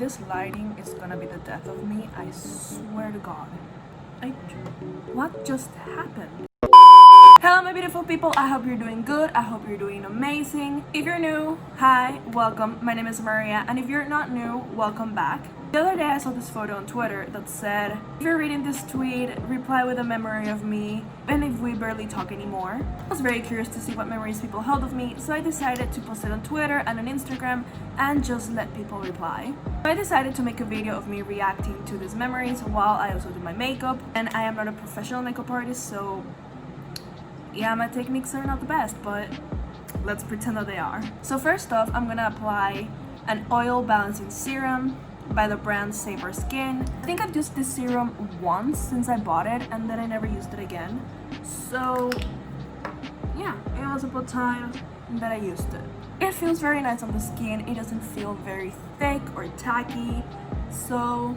This lighting is gonna be the death of me, I swear to God. What just happened? Hello my beautiful people, I hope you're doing good, I hope you're doing amazing. If you're new, hi, welcome, my name is Maria, and if you're not new, welcome back. The other day I saw this photo on Twitter that said, if you're reading this tweet, reply with a memory of me, and if we barely talk anymore. I was very curious to see what memories people held of me, so I decided to post it on Twitter and on Instagram and just let people reply. So I decided to make a video of me reacting to these memories while I also do my makeup, and I am not a professional makeup artist, so yeah, my techniques are not the best, but let's pretend that they are. So first off, I'm gonna apply an oil balancing serum by the brand Savor Skin. I think I've used this serum once since I bought it, and then I never used it again. So yeah, it was about time that I used it. It feels very nice on the skin. It doesn't feel very thick or tacky. So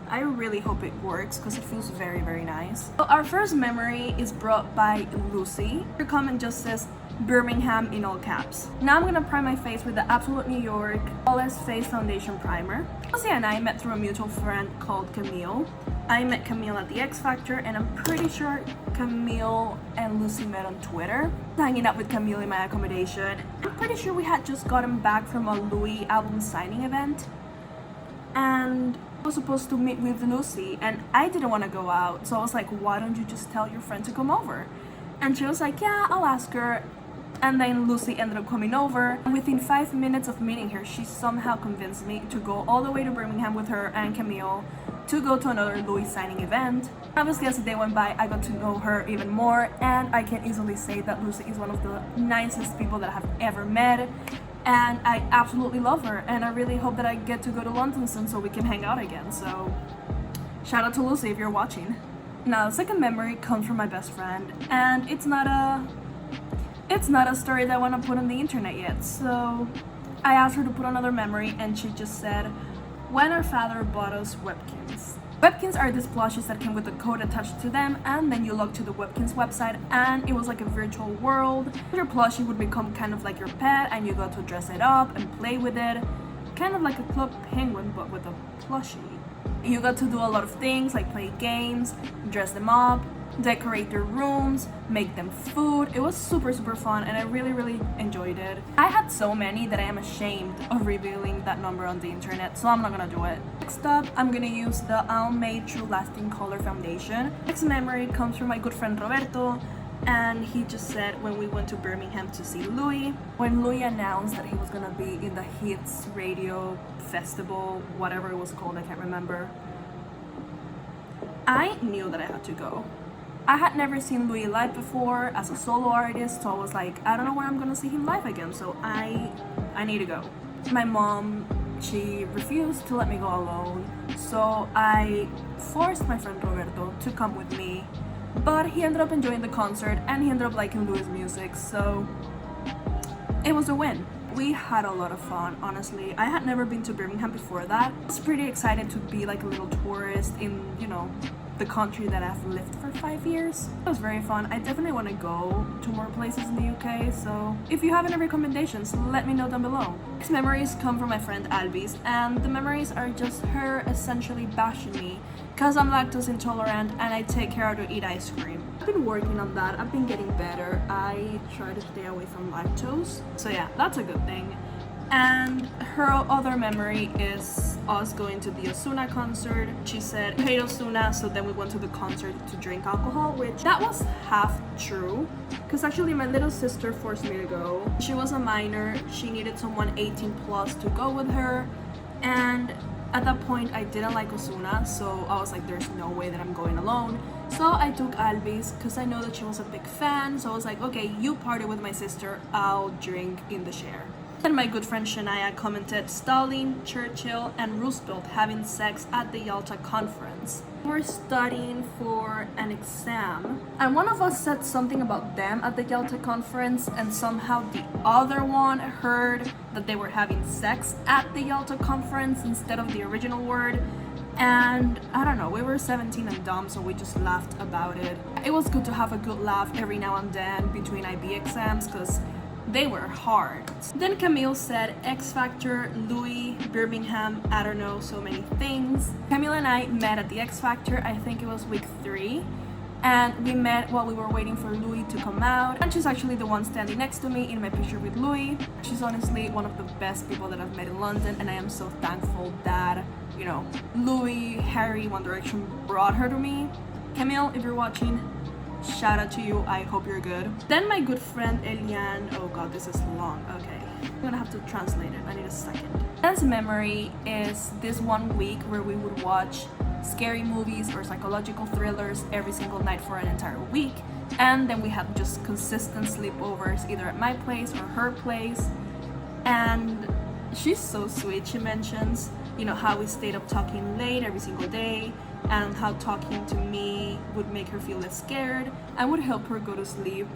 I really hope it works because it feels very, very nice. So our first memory is brought by Lucy. Her comment just says Birmingham in all caps. Now I'm gonna prime my face with the Absolute New York Flawless Face Foundation Primer. Lucy and I met through a mutual friend called Camille. I met Camille at the X Factor, and I'm pretty sure Camille and Lucy met on Twitter. Hanging out with Camille in my accommodation. I'm pretty sure we had just gotten back from a Louis album signing event, and I was supposed to meet with Lucy, and I didn't want to go out, so I was like, why don't you just tell your friend to come over? And she was like, yeah, I'll ask her. And then Lucy ended up coming over, and within 5 minutes of meeting her, she somehow convinced me to go all the way to Birmingham with her and Camille to go to another Louis signing event. Obviously, as the day went by, I got to know her even more, and I can easily say that Lucy is one of the nicest people that I have ever met, and I absolutely love her, and I really hope that I get to go to London soon so we can hang out again. So shout out to Lucy if you're watching. Now the second memory comes from my best friend, and it's not a story that I want to put on the internet yet. So I asked her to put another memory, and she just said, when our father bought us Webkins. Webkins are these plushies that came with a code attached to them, and then you log to the Webkins website, and it was like a virtual world. Your plushie would become kind of like your pet, and you got to dress it up and play with it, kind of like a Club Penguin but with a plushie. You got to do a lot of things like play games, dress them up, decorate their rooms, make them food. It was super fun, and I really enjoyed it. I had so many that I am ashamed of revealing that number on the internet, so I'm not gonna do it. Next up, I'm gonna use the Almay True Lasting Color Foundation. Next memory comes from my good friend Roberto, and he just said when we went to Birmingham to see Louis, when Louis announced that he was gonna be in the Hits Radio Festival, whatever it was called, I can't remember, I knew that I had to go. I had never seen Louis live before as a solo artist, so I was like, I don't know when I'm gonna see him live again, so I need to go. My mom, she refused to let me go alone, so I forced my friend Roberto to come with me, but he ended up enjoying the concert and he ended up liking Louis' music, so it was a win. We had a lot of fun, honestly. I had never been to Birmingham before that. I was pretty excited to be like a little tourist in, you know, the country that I've lived for 5 years. It was very fun. I definitely want to go to more places in the UK, so if you have any recommendations, let me know down below. These memories come from my friend Albis, and the memories are just her essentially bashing me because I'm lactose intolerant and I take care to eat ice cream. I've been working on that. I've been getting better. I try to stay away from lactose, so yeah, that's a good thing. And her other memory is us going to the Ozuna concert. She said, I hate Ozuna, so then we went to the concert to drink alcohol, which that was half true, because actually my little sister forced me to go. She was a minor, she needed someone 18 plus to go with her, and at that point I didn't like Ozuna, so I was like, there's no way that I'm going alone. So I took Albis because I know that she was a big fan, so I was like, okay, you party with my sister, I'll drink in the share. And my good friend Shania commented, Stalin, Churchill, and Roosevelt having sex at the Yalta conference. We're studying for an exam, and one of us said something about them at the Yalta conference, and somehow the other one heard that they were having sex at the Yalta conference instead of the original word. And I don't know, we were 17 and dumb, so we just laughed about it. It was good to have a good laugh every now and then between IB exams, because They were hard. Then Camille said X Factor, Louis, Birmingham, I don't know, so many things. Camille and I met at the X Factor, I think it was week 3. And we met while we were waiting for Louis to come out. And she's actually the one standing next to me in my picture with Louis. She's honestly one of the best people that I've met in London, and I am so thankful that, you know, Louis, Harry, One Direction brought her to me. Camille, if you're watching, shout out to you, I hope you're good. Then my good friend Eliane, oh god, this is long, okay. I'm gonna have to translate it, I need a second. Eliane's memory is this 1 week where we would watch scary movies or psychological thrillers every single night for an entire week, and then we had just consistent sleepovers either at my place or her place. And she's so sweet. She mentions, you know, how we stayed up talking late every single day, and how talking to me would make her feel less scared and would help her go to sleep.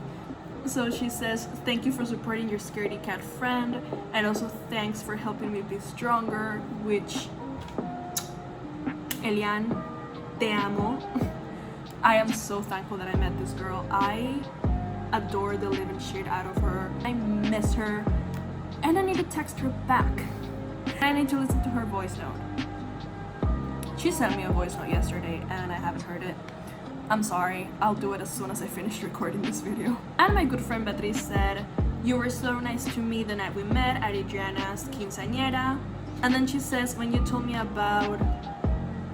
So she says, thank you for supporting your scaredy cat friend, and also thanks for helping me be stronger, which, Eliane, te amo. I am so thankful that I met this girl. I adore the living shit out of her. I miss her, and I need to text her back. I need to listen to her voice note. She sent me a voice note yesterday and I haven't heard it. I'm sorry, I'll do it as soon as I finish recording this video. And my good friend Beatriz said, you were so nice to me the night we met at Adriana's quinceañera. And then she says, when you told me about,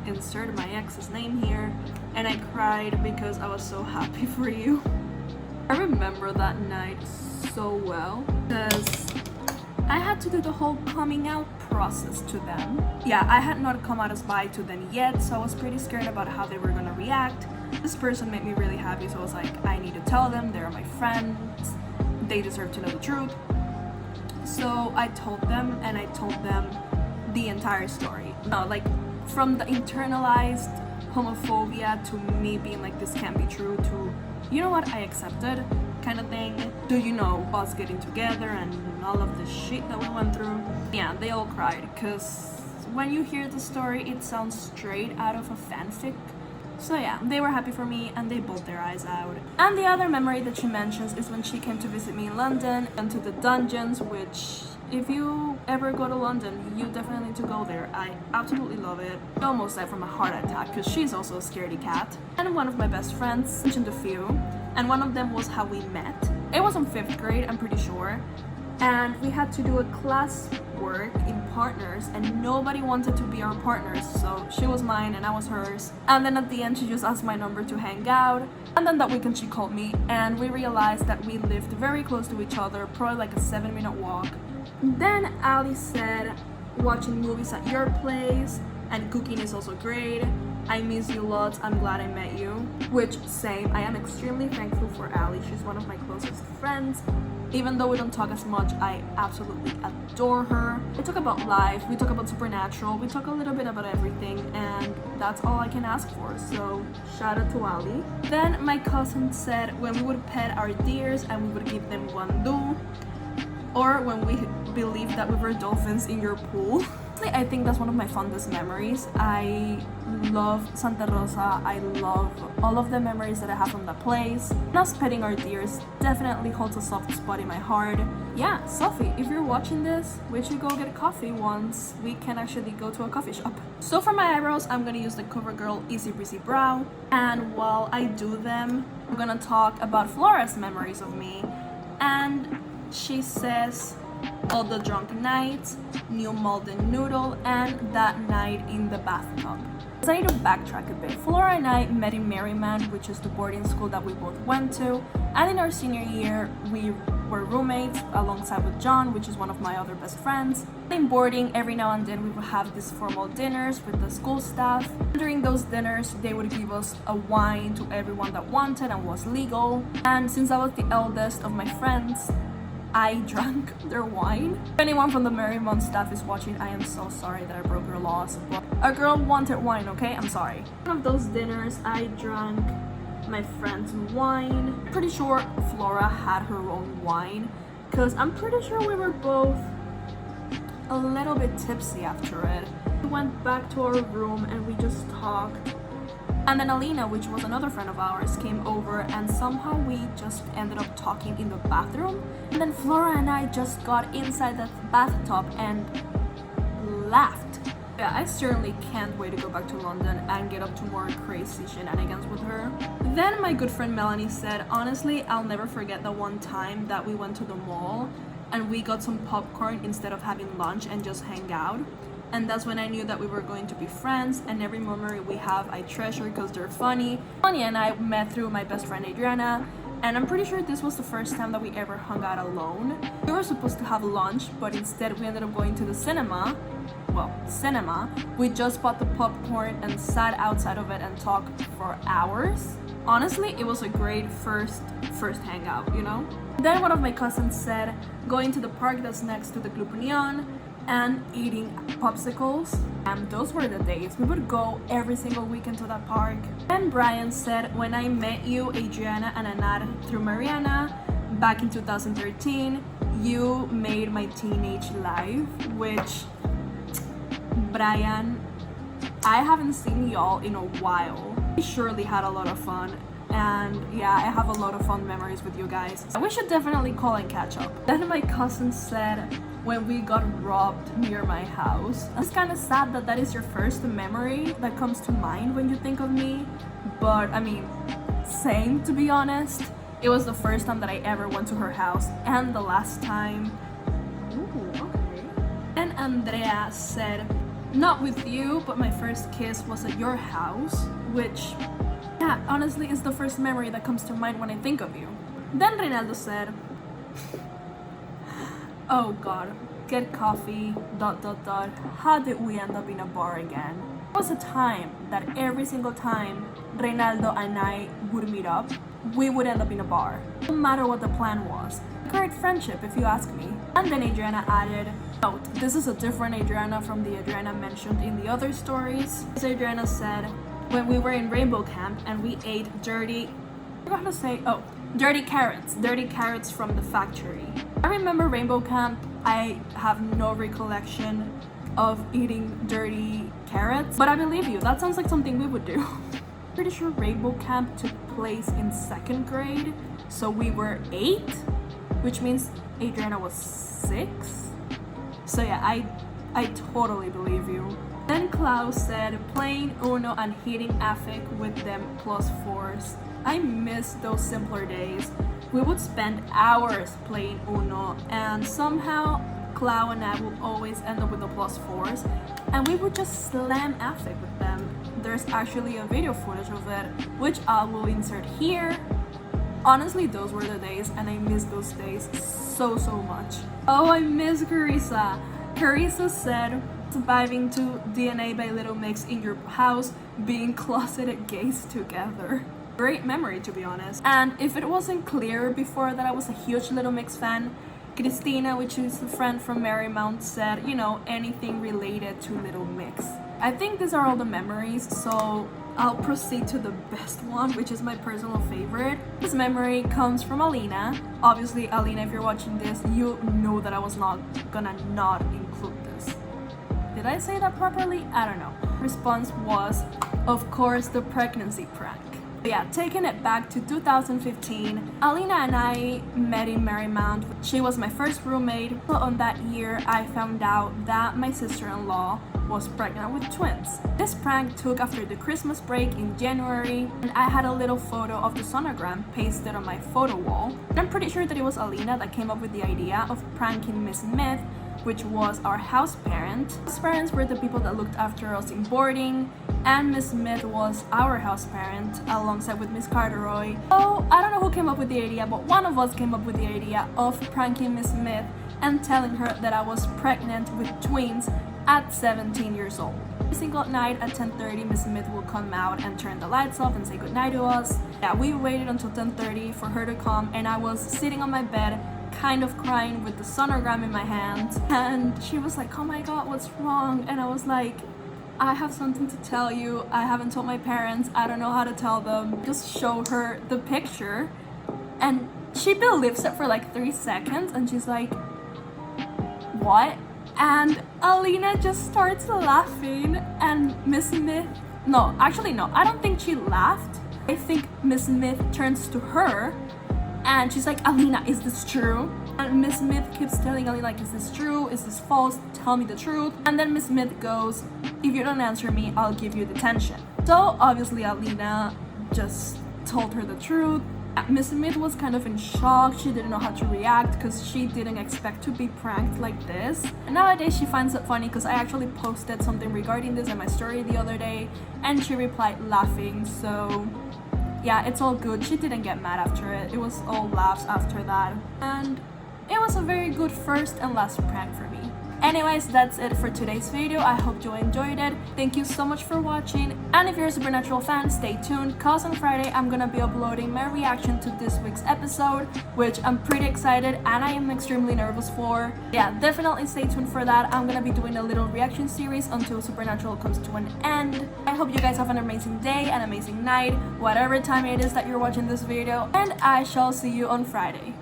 insert my ex's name here, and I cried because I was so happy for you. I remember that night so well because I had to do the whole coming out process to them. Yeah, I had not come out as bi to them yet, so I was pretty scared about how they were gonna react. This person made me really happy, so I was like, I need to tell them, they're my friends, they deserve to know the truth. So I told them, and I told them the entire story. No, like, from the internalized homophobia to me being like, this can't be true, to, you know what, I accepted kind of thing. Do you know us getting together and all of the shit that we went through? Yeah, they all cried because when you hear the story, it sounds straight out of a fanfic. So yeah, they were happy for me and they bawled their eyes out. And the other memory that she mentions is when she came to visit me in London and to the dungeons, which if you ever go to London, you definitely need to go there. I absolutely love it. I almost died from a heart attack because she's also a scaredy cat. And one of my best friends mentioned a few, and one of them was how we met. It was in 5th grade, I'm pretty sure. And we had to do a class work in partners, and nobody wanted to be our partners, so she was mine and I was hers. And then at the end she just asked my number to hang out, and then that weekend she called me, and we realized that we lived very close to each other, probably like a 7-minute walk. Then Ali said, watching movies at your place, and cooking is also great. I miss you lots, I'm glad I met you. Which, same, I am extremely thankful for Ali. She's one of my closest friends. Even though we don't talk as much, I absolutely adore her. We talk about life, we talk about supernatural, we talk a little bit about everything, and that's all I can ask for, so shout out to Ali. Then my cousin said when we would pet our deers and we would give them guandu, or when we believed that we were dolphins in your pool. I think that's one of my fondest memories. I love Santa Rosa. I love all of the memories that I have from that place. And us petting our deers definitely holds a soft spot in my heart. Yeah, Sophie, if you're watching this, we should go get a coffee once we can actually go to a coffee shop. So for my eyebrows, I'm gonna use the CoverGirl Easy Breezy Brow. And while I do them, I'm gonna talk about Flora's memories of me. And she says, all the drunk nights, New Malden Noodle, and that night in the bathtub. So I need to backtrack a bit. Flora and I met in Merriman, which is the boarding school that we both went to, and in our senior year we were roommates alongside with John, which is one of my other best friends. In boarding, every now and then we would have these formal dinners with the school staff. During those dinners, they would give us a wine to everyone that wanted and was legal. And since I was the eldest of my friends, I drank their wine. If anyone from the Merriman staff is watching, I am so sorry that I broke your laws. But a girl wanted wine, okay? I'm sorry. One of those dinners, I drank my friend's wine. I'm pretty sure Flora had her own wine, because I'm pretty sure we were both a little bit tipsy after it. We went back to our room and we just talked And then Alina, which was another friend of ours, came over and somehow we just ended up talking in the bathroom. And then Flora and I just got inside that bathtub and laughed. Yeah, I certainly can't wait to go back to London and get up to more crazy shenanigans with her. Then my good friend Melanie said, honestly, I'll never forget the one time that we went to the mall and we got some popcorn instead of having lunch and just hang out. And that's when I knew that we were going to be friends, and every memory we have I treasure because they're funny. Anya and I met through my best friend Adriana, and I'm pretty sure this was the first time that we ever hung out alone. We were supposed to have lunch, but instead we ended up going to the cinema. Well, cinema. We just bought the popcorn and sat outside of it and talked for hours. Honestly, it was a great first hangout, you know? Then one of my cousins said going to the park that's next to the Club Union and eating popsicles. And those were the days. We would go every single weekend to that park. And Brian said, when I met you, Adriana and Anat through Mariana back in 2013, you made my teenage life, which, Brian, I haven't seen y'all in a while. We surely had a lot of fun. And yeah, I have a lot of fun memories with you guys. We should definitely call and catch up. Then my cousin said, when we got robbed near my house. It's kind of sad that that is your first memory that comes to mind when you think of me. But I mean, same, to be honest. It was the first time that I ever went to her house and the last time. Ooh, okay. And Andrea said, not with you, but my first kiss was at your house, which, yeah, honestly is the first memory that comes to mind when I think of you. Then Reynaldo said, oh god, get coffee, ... How did we end up in a bar again? There was a time that every single time Reynaldo and I would meet up, we would end up in a bar, no matter what the plan was. Great friendship, if you ask me. And then Adriana added, note, this is a different Adriana from the Adriana mentioned in the other stories. As Adriana said, when we were in Rainbow Camp and we ate dirty carrots from the factory. I remember Rainbow Camp. I have no recollection of eating dirty carrots, but I believe you, that sounds like something we would do. Pretty sure Rainbow Camp took place in 2nd grade, so we were 8, which means Adriana was 6. So yeah, I totally believe you. Then Klaus said, playing Uno and hitting Affix with them +4s. I miss those simpler days. We would spend hours playing Uno, and somehow Klaus and I would always end up with the +4s, and we would just slam Affix with them. There's actually a video footage of it, which I will insert here. Honestly, those were the days, and I miss those days so much. Oh, I miss Carissa. Carissa said, surviving to DNA by Little Mix in your house, being closeted gays together. Great memory, to be honest. And if it wasn't clear before that I was a huge Little Mix fan, Christina, which is a friend from Marymount, said, you know, anything related to Little Mix. I think these are all the memories, so I'll proceed to the best one, which is my personal favorite. This memory comes from Alina. Obviously, Alina, if you're watching this, you know that I was not gonna not include this. Did I say that properly? I don't know. Response was, of course, the pregnancy prank. Yeah, taking it back to 2015, Alina and I met in Marymount. She was my first roommate. So on that year, I found out that my sister-in-law was pregnant with twins. This prank took after the Christmas break in January, and I had a little photo of the sonogram pasted on my photo wall. And I'm pretty sure that it was Alina that came up with the idea of pranking Miss Smith, which was our house parent. House parents were the people that looked after us in boarding, and Miss Smith was our house parent alongside with Miss Carteroy. So I don't know who came up with the idea, but one of us came up with the idea of pranking Miss Smith and telling her that I was pregnant with twins at 17 years old. Every single night at 10:30, Miss Smith will come out and turn the lights off and say goodnight to us. Yeah, we waited until 10:30 for her to come, and I was sitting on my bed kind of crying with the sonogram in my hands, and she was like, oh my god, what's wrong? And I was like, I have something to tell you. I haven't told my parents. I don't know how to tell them. Just show her the picture, and she believes it for like 3 seconds, and she's like, what? And Alina just starts laughing, and Miss Smith No, actually no, I don't think she laughed. I think Miss Smith turns to her and she's like, Alina, is this true? And Miss Smith keeps telling Alina, like, is this true? Is this false? Tell me the truth. And then Miss Smith goes, if you don't answer me, I'll give you detention. So obviously Alina just told her the truth. Miss Smith was kind of in shock. She didn't know how to react because she didn't expect to be pranked like this. And nowadays she finds it funny because I actually posted something regarding this in my story the other day and she replied laughing. So yeah, it's all good. She didn't get mad after it. It was all laughs after that. And it was a very good first and last prank for me. Anyways, that's it for today's video. I hope you enjoyed it. Thank you so much for watching. And if you're a Supernatural fan, stay tuned cause on Friday I'm gonna be uploading my reaction to this week's episode, which I'm pretty excited and I am extremely nervous for. Yeah, definitely stay tuned for that. I'm gonna be doing a little reaction series until Supernatural comes to an end. I hope you guys have an amazing day, an amazing night, whatever time it is that you're watching this video, and I shall see you on Friday.